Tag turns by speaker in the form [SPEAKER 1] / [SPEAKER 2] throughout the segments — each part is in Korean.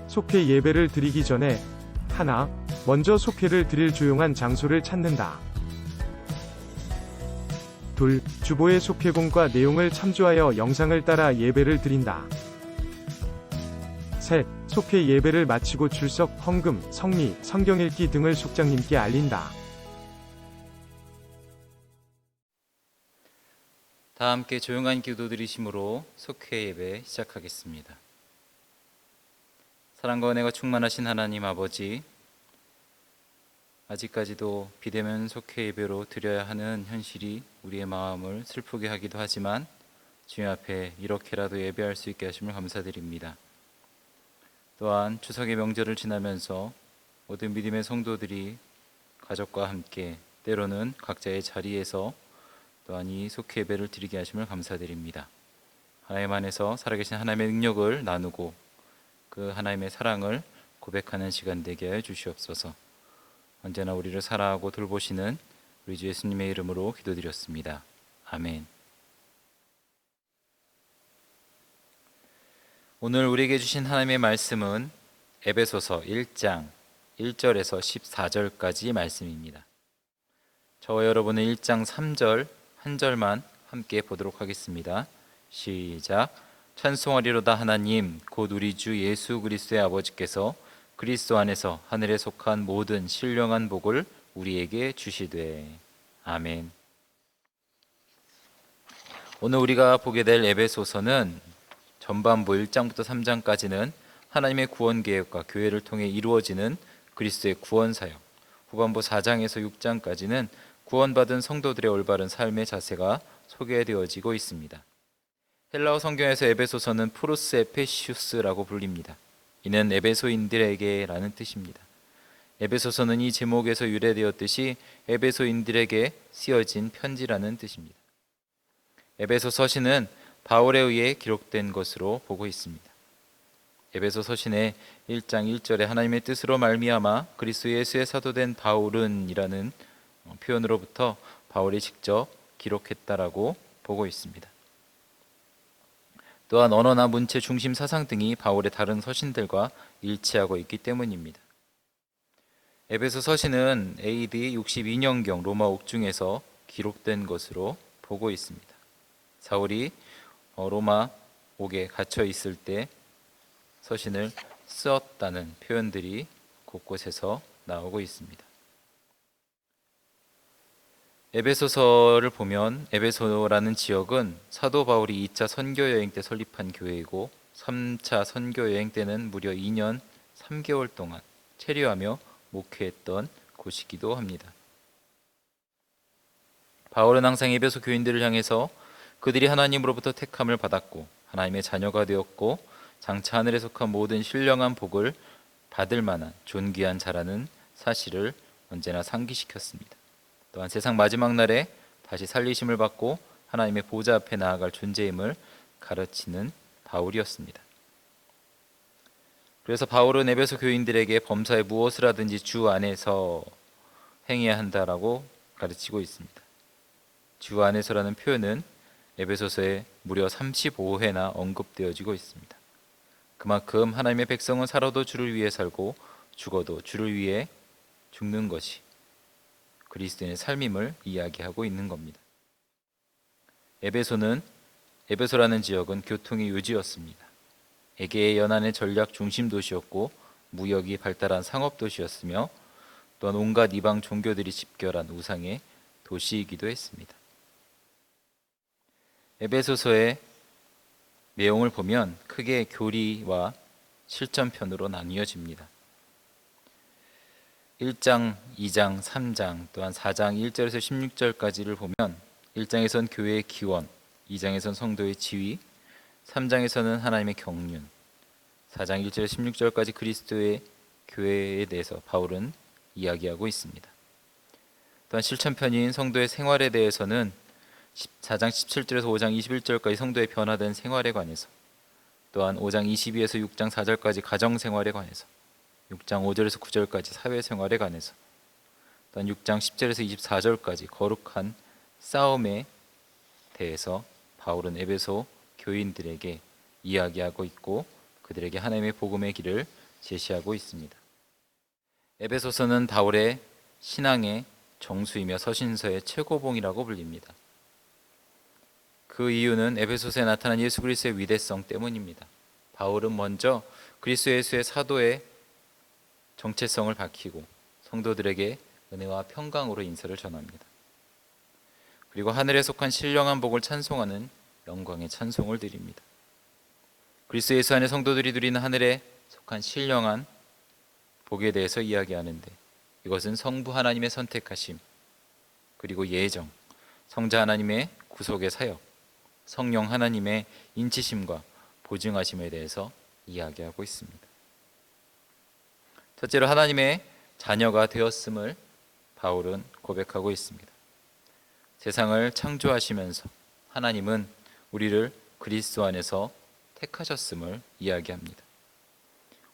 [SPEAKER 1] 속회 예배를 드리기 전에 먼저 속회를 드릴 조용한 장소를 찾는다. 둘, 주보의 속회공과 내용을 참조하여 영상을 따라 예배를 드린다. 셋, 속회 예배를 마치고 출석, 헌금, 성미, 성경 읽기 등을 속장님께 알린다.
[SPEAKER 2] 다 함께 조용한 기도 드리심으로 속회 예배 시작하겠습니다. 사랑과 은혜가 충만하신 하나님 아버지, 아직까지도 비대면 속회 예배로 드려야 하는 현실이 우리의 마음을 슬프게 하기도 하지만 주님 앞에 이렇게라도 예배할 수 있게 하심을 감사드립니다. 또한 추석의 명절을 지나면서 모든 믿음의 성도들이 가족과 함께 때로는 각자의 자리에서 또한 이 속회 예배를 드리게 하심을 감사드립니다. 하나님 안에서 살아계신 하나님의 능력을 나누고 그 하나님의 사랑을 고백하는 시간 되게 하여 주시옵소서. 언제나 우리를 사랑하고 돌보시는 우리 주 예수님의 이름으로 기도드렸습니다. 아멘. 오늘 우리에게 주신 하나님의 말씀은 에베소서 1장 1절에서 14절까지 말씀입니다. 저와 여러분은 1장 3절 한 절만 함께 보도록 하겠습니다. 시작. 찬송하리로다 하나님 곧 우리 주 예수 그리스도의 아버지께서 그리스도 안에서 하늘에 속한 모든 신령한 복을 우리에게 주시되. 아멘. 오늘 우리가 보게 될 에베소서는 전반부 1장부터 3장까지는 하나님의 구원 계획과 교회를 통해 이루어지는 그리스도의 구원 사역, 후반부 4장에서 6장까지는 구원받은 성도들의 올바른 삶의 자세가 소개되어지고 있습니다. 헬라어 성경에서 에베소서는 프로스 에페시우스라고 불립니다. 이는 에베소인들에게라는 뜻입니다. 에베소서는 이 제목에서 유래되었듯이 에베소인들에게 쓰여진 편지라는 뜻입니다. 에베소 서신은 바울에 의해 기록된 것으로 보고 있습니다. 에베소 서신의 1장 1절에 하나님의 뜻으로 말미암아 그리스도 예수의 사도된 바울은 이라는 표현으로부터 바울이 직접 기록했다라고 보고 있습니다. 또한 언어나 문체, 중심, 사상 등이 바울의 다른 서신들과 일치하고 있기 때문입니다. 에베소 서신은 AD 62년경 로마 옥중에서 기록된 것으로 보고 있습니다. 사울이 로마 옥에 갇혀 있을 때 서신을 쓰었다는 표현들이 곳곳에서 나오고 있습니다. 에베소서를 보면 에베소라는 지역은 사도 바울이 2차 선교 여행 때 설립한 교회이고 3차 선교 여행 때는 무려 2년 3개월 동안 체류하며 목회했던 곳이기도 합니다. 바울은 항상 에베소 교인들을 향해서 그들이 하나님으로부터 택함을 받았고 하나님의 자녀가 되었고 장차 하늘에 속한 모든 신령한 복을 받을 만한 존귀한 자라는 사실을 언제나 상기시켰습니다. 또한 세상 마지막 날에 다시 살리심을 받고 하나님의 보좌 앞에 나아갈 존재임을 가르치는 바울이었습니다. 그래서 바울은 에베소 교인들에게 범사에 무엇을 하든지 주 안에서 행해야 한다라고 가르치고 있습니다. 주 안에서라는 표현은 에베소서에 무려 35회나 언급되어지고 있습니다. 그만큼 하나님의 백성은 살아도 주를 위해 살고 죽어도 주를 위해 죽는 것이 그리스도인의 삶임을 이야기하고 있는 겁니다. 에베소라는 지역은 교통의 요지였습니다. 에게의 연안의 전략 중심 도시였고 무역이 발달한 상업 도시였으며 또한 온갖 이방 종교들이 집결한 우상의 도시이기도 했습니다. 에베소서의 내용을 보면 크게 교리와 실전편으로 나뉘어집니다. 1장, 2장, 3장, 또한 4장 1절에서 16절까지를 보면 1장에선 교회의 기원, 2장에선 성도의 지위, 3장에서는 하나님의 경륜, 4장 1절에서 16절까지 그리스도의 교회에 대해서 바울은 이야기하고 있습니다. 또한 실천편인 성도의 생활에 대해서는 4장 17절에서 5장 21절까지 성도의 변화된 생활에 관해서, 또한 5장 22에서 6장 4절까지 가정생활에 관해서, 6장 5절에서 9절까지 사회생활에 관해서, 또한 6장 10절에서 24절까지 거룩한 싸움에 대해서 바울은 에베소 교인들에게 이야기하고 있고 그들에게 하나님의 복음의 길을 제시하고 있습니다. 에베소서는 바울의 신앙의 정수이며 서신서의 최고봉이라고 불립니다. 그 이유는 에베소서에 나타난 예수 그리스도의 위대성 때문입니다. 바울은 먼저 그리스도 예수의 사도의 정체성을 밝히고 성도들에게 은혜와 평강으로 인사를 전합니다. 그리고 하늘에 속한 신령한 복을 찬송하는 영광의 찬송을 드립니다. 그리스도 예수 안에 성도들이 누리는 하늘에 속한 신령한 복에 대해서 이야기하는데, 이것은 성부 하나님의 선택하심, 그리고 예정, 성자 하나님의 구속의 사역, 성령 하나님의 인치심과 보증하심에 대해서 이야기하고 있습니다. 첫째로 하나님의 자녀가 되었음을 바울은 고백하고 있습니다. 세상을 창조하시면서 하나님은 우리를 그리스도 안에서 택하셨음을 이야기합니다.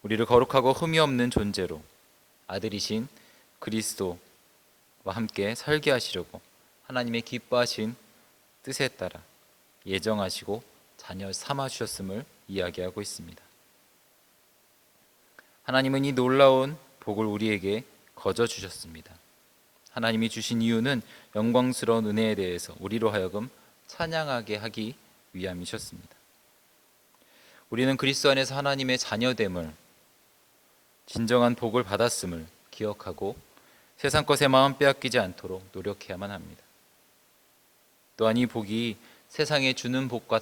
[SPEAKER 2] 우리를 거룩하고 흠이 없는 존재로 아들이신 그리스도와 함께 살게 하시려고 하나님의 기뻐하신 뜻에 따라 예정하시고 자녀 삼아 주셨음을 이야기하고 있습니다. 하나님은 이 놀라운 복을 우리에게 거저 주셨습니다. 하나님이 주신 이유는 영광스러운 은혜에 대해서 우리로 하여금 찬양하게 하기 위함이셨습니다. 우리는 그리스도 안에서 하나님의 자녀됨을, 진정한 복을 받았음을 기억하고 세상 것에 마음 빼앗기지 않도록 노력해야만 합니다. 또한 이 복이 세상에 주는 복과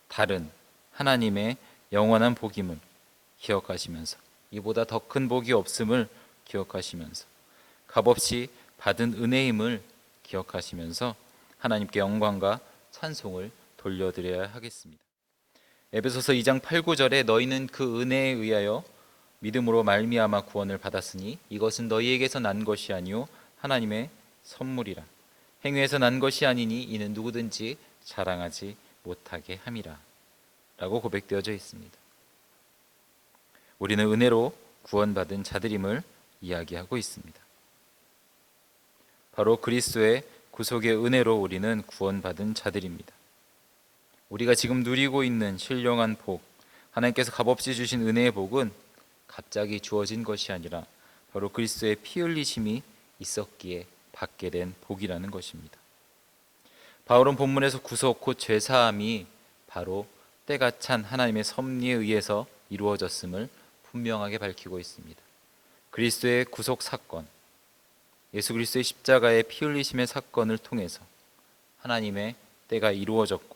[SPEAKER 2] 다른 하나님의 영원한 복임을 기억하시면서, 이보다 더 큰 복이 없음을 기억하시면서, 값없이 받은 은혜임을 기억하시면서 하나님께 영광과 찬송을 돌려드려야 하겠습니다. 에베소서 2장 8, 9절에 너희는 그 은혜에 의하여 믿음으로 말미암아 구원을 받았으니 이것은 너희에게서 난 것이 아니요 하나님의 선물이라. 행위에서 난 것이 아니니 이는 누구든지 자랑하지 못하게 함이라 라고 고백되어져 있습니다. 우리는 은혜로 구원받은 자들임을 이야기하고 있습니다. 바로 그리스도의 구속의 은혜로 우리는 구원받은 자들입니다. 우리가 지금 누리고 있는 신령한 복, 하나님께서 값없이 주신 은혜의 복은 갑자기 주어진 것이 아니라 바로 그리스도의 피 흘리심이 있었기에 받게 된 복이라는 것입니다. 바울은 본문에서 구속 곧 죄사함이 바로 때가 찬 하나님의 섭리에 의해서 이루어졌음을 분명하게 밝히고 있습니다. 그리스도의 구속 사건, 예수 그리스도의 십자가의 피 흘리심의 사건을 통해서 하나님의 때가 이루어졌고,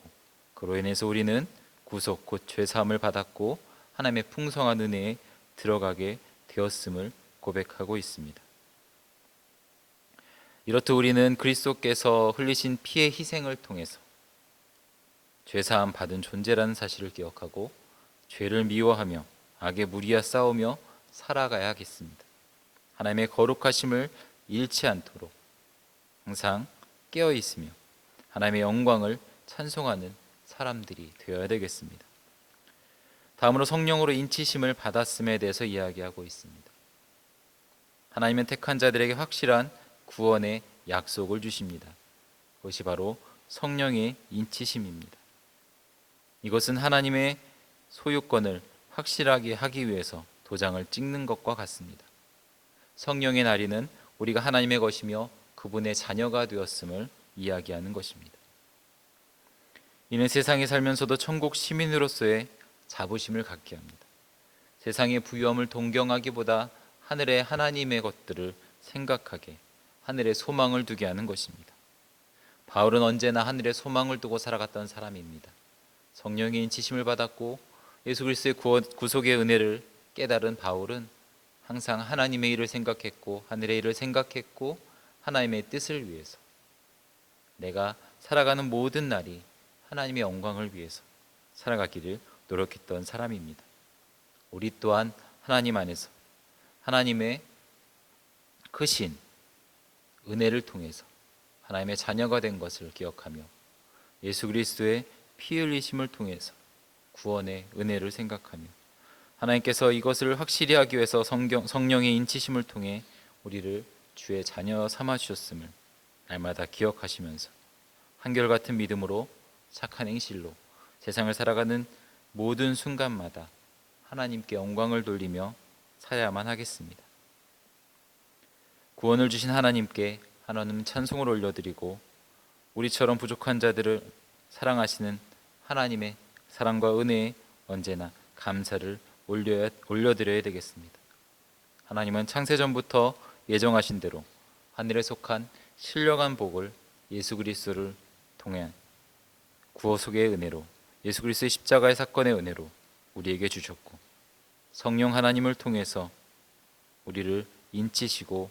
[SPEAKER 2] 그로 인해서 우리는 구속 곧 죄사함을 받았고 하나님의 풍성한 은혜에 들어가게 되었음을 고백하고 있습니다. 이렇듯 우리는 그리스도께서 흘리신 피의 희생을 통해서 죄사함 받은 존재라는 사실을 기억하고 죄를 미워하며 악에 무리하 싸우며 살아가야 하겠습니다. 하나님의 거룩하심을 잃지 않도록 항상 깨어 있으며 하나님의 영광을 찬송하는 사람들이 되어야 되겠습니다. 다음으로 성령으로 인치심을 받았음에 대해서 이야기하고 있습니다. 하나님은 택한 자들에게 확실한 구원의 약속을 주십니다. 그것이 바로 성령의 인치심입니다. 이것은 하나님의 소유권을 확실하게 하기 위해서 도장을 찍는 것과 같습니다. 성령의 날이는 우리가 하나님의 것이며 그분의 자녀가 되었음을 이야기하는 것입니다. 이는 세상에 살면서도 천국 시민으로서의 자부심을 갖게 합니다. 세상의 부유함을 동경하기보다 하늘의 하나님의 것들을 생각하게, 하늘의 소망을 두게 하는 것입니다. 바울은 언제나 하늘의 소망을 두고 살아갔던 사람입니다. 성령의 인치심을 받았고 예수 그리스도의 구속의 은혜를 깨달은 바울은 항상 하나님의 일을 생각했고 하늘의 일을 생각했고 하나님의 뜻을 위해서, 내가 살아가는 모든 날이 하나님의 영광을 위해서 살아가기를 노력했던 사람입니다. 우리 또한 하나님 안에서 하나님의 크신 은혜를 통해서 하나님의 자녀가 된 것을 기억하며 예수 그리스도의 피 흘리심을 통해서 구원의 은혜를 생각하며 하나님께서 이것을 확실히 하기 위해서 성령의 인치심을 통해 우리를 주의 자녀 삼아 주셨음을 날마다 기억하시면서 한결같은 믿음으로 착한 행실로 세상을 살아가는 모든 순간마다 하나님께 영광을 돌리며 사야만 하겠습니다. 구원을 주신 하나님께 하나님은 찬송을 올려드리고 우리처럼 부족한 자들을 사랑하시는 하나님의 사랑과 은혜에 언제나 감사를 올려드려야 되겠습니다. 하나님은 창세전부터 예정하신 대로 하늘에 속한 신령한 복을 예수 그리스도를 통한 구속의 은혜로, 예수 그리스도의 십자가의 사건의 은혜로 우리에게 주셨고, 성령 하나님을 통해서 우리를 인치시고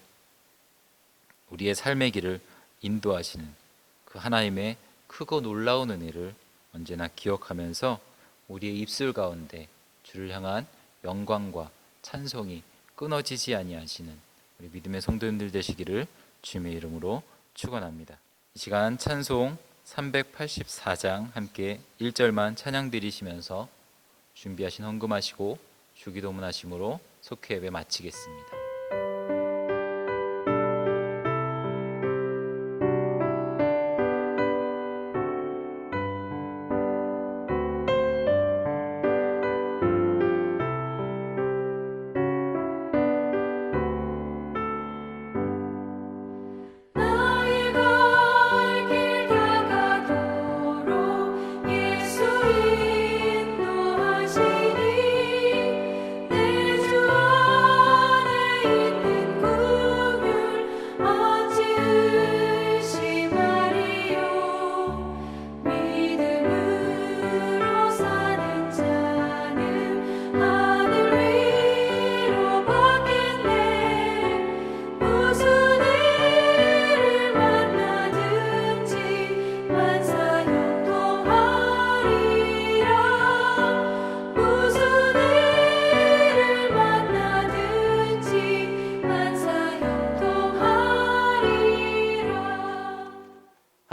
[SPEAKER 2] 우리의 삶의 길을 인도하시는 그 하나님의 크고 놀라운 은혜를 언제나 기억하면서 우리의 입술 가운데 주를 향한 영광과 찬송이 끊어지지 아니하시는 우리 믿음의 성도님들 되시기를 주님의 이름으로 축원합니다. 이 시간 찬송 384장 함께 1절만 찬양 드리시면서 준비하신 헌금하시고 주기도문 하심으로 속회 예배 마치겠습니다.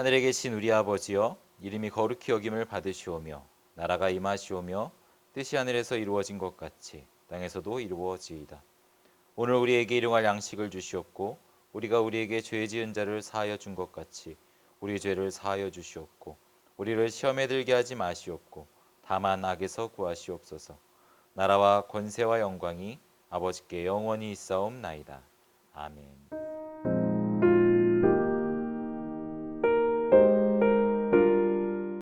[SPEAKER 2] 하늘에 계신 우리 아버지여, 이름이 거룩히 여김을 받으시오며 나라가 임하시오며 뜻이 하늘에서 이루어진 것 같이 땅에서도 이루어지이다. 오늘 우리에게 일용할 양식을 주시옵고 우리가 우리에게 죄 지은 자를 사하여 준 것 같이 우리 죄를 사하여 주시옵고 우리를 시험에 들게 하지 마시옵고 다만 악에서 구하시옵소서. 나라와 권세와 영광이 아버지께 영원히 있사옵나이다. 아멘.